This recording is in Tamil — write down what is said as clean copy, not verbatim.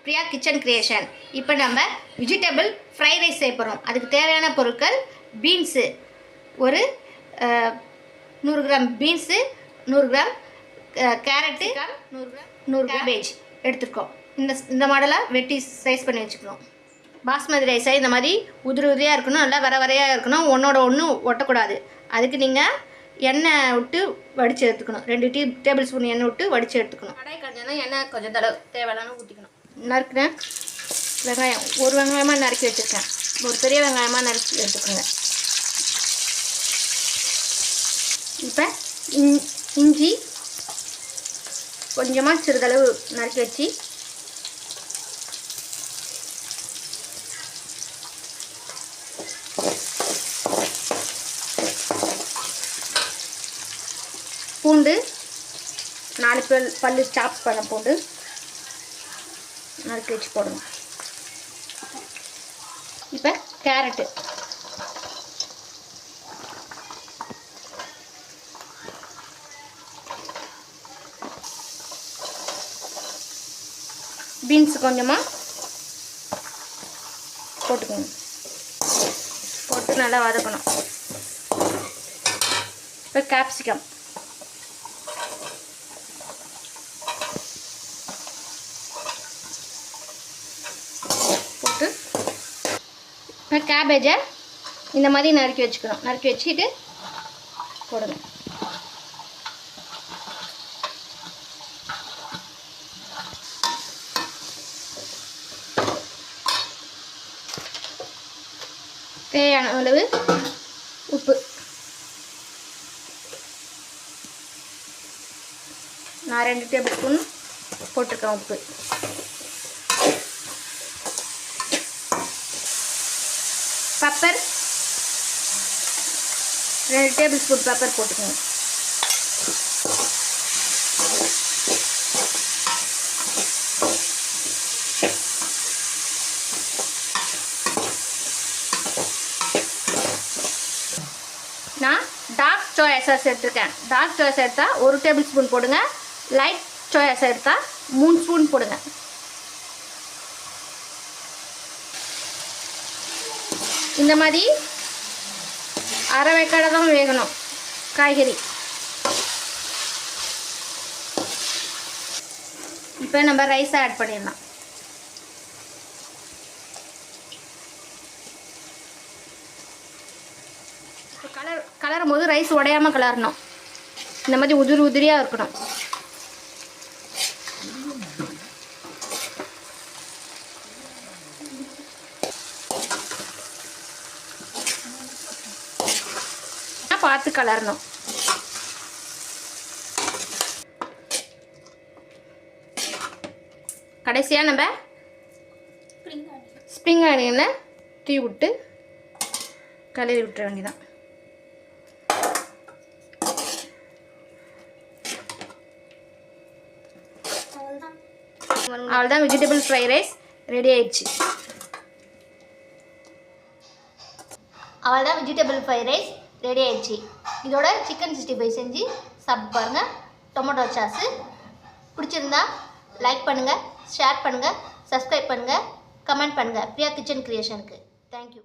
Priya kitchen creation. இப்போ நம்ம வெஜிடபிள் ஃப்ரைட் ரைஸ் செய்ய போகிறோம். அதுக்கு தேவையான பொருட்கள் பீன்ஸு ஒரு 100 gram beans, 100 gram carrot, 100 cabbage எடுத்துருக்கோம். இந்த மாடலாக வெட்டி சைஸ் பண்ணி வச்சுக்கணும். பாஸ்மதி ரைஸை இந்த மாதிரி உதிரியாக இருக்கணும், நல்லா வரையாக இருக்கணும், ஒன்றோட ஒன்று ஒட்டக்கூடாது. அதுக்கு நீங்கள் எண்ணெய் விட்டு வடித்து எடுத்துக்கணும். 2 டேபிள் ஸ்பூன் எண்ணெய் விட்டு வடித்து எடுத்துக்கணும். கடாய் காய்ஞ்சா எண்ணெய் கொஞ்சம் தடவை தேவையான ஊற்றிக்கணும். நறுக்கிறேன் வெங்காயம், ஒரு வெங்காயமாக நறுக்கி வச்சுருக்கேன். ஒரு பெரிய வெங்காயமாக நறுக்கி எடுத்துக்கோங்க. இப்போ இஞ்சி கொஞ்சமாக சிறிதளவு நறுக்கி வச்சு பூண்டு 4 பல்லு சாப் பண்ண பூண்டு நறுக்கி வச்சு போடணும். இப்போ கேரட்டு, பீன்ஸ் கொஞ்சமாக போட்டுக்கணும். போட்டு நல்லா வதக்கணும். இப்போ கேப்சிகம், போட்டு இப்போ கேபேஜை இந்த மாதிரி நறுக்கி வச்சுக்கணும். நறுக்கி வச்சுட்டு போடணும். தேவையான அளவு உப்பு, நான் 2 டேபிள் ஸ்பூன் போட்டிருக்கேன் உப்பு. பெப்பர் 2 டேபிள் ஸ்பூன் பெப்பர் போட்டுக்கோங்க. நான் டார்க் சோயா சாஸ் எடுத்துருக்கேன். டார்க் சோயா சாஸ் எடுத்தால் 1 டேபிள் ஸ்பூன் போடுங்க. லைட் சோயா சாஸ் எடுத்தால் 3 ஸ்பூன் போடுங்க. இந்த மாதிரி அரை வேக்காடு தான் வேகணும் காய்கறி. இப்போ நம்ம ரைஸை ஆட் பண்ணிடலாம். கலரும் போது ரைஸ் உடையாமல் கலரணும். இந்த மாதிரி உதிரியாக இருக்கணும். பார்த்து கலரணும். கடைசியாக நம்ம ஸ்ப்ரிங் ஆனியனை தூவி விட்டு கலரி விட்டுற வேண்டியதான். அவ்வளோதான், வெஜிடபிள் ஃப்ரைட் ரைஸ் ரெடி ஆயிடுச்சு. அவ்வளோதான், வெஜிடபிள் ஃப்ரைட் ரைஸ் ரெடி ஆயிடுச்சு. இதோட சிக்கன் 65 செஞ்சு சாப்பிட்டு பாருங்கள். டொமேட்டோ சாஸு பிடிச்சிருந்தா லைக் பண்ணுங்கள், ஷேர் பண்ணுங்கள், சப்ஸ்கிரைப் பண்ணுங்கள், கமெண்ட் பண்ணுங்கள். பிரியா கிச்சன் கிரியேஷனுக்கு தேங்க்யூ.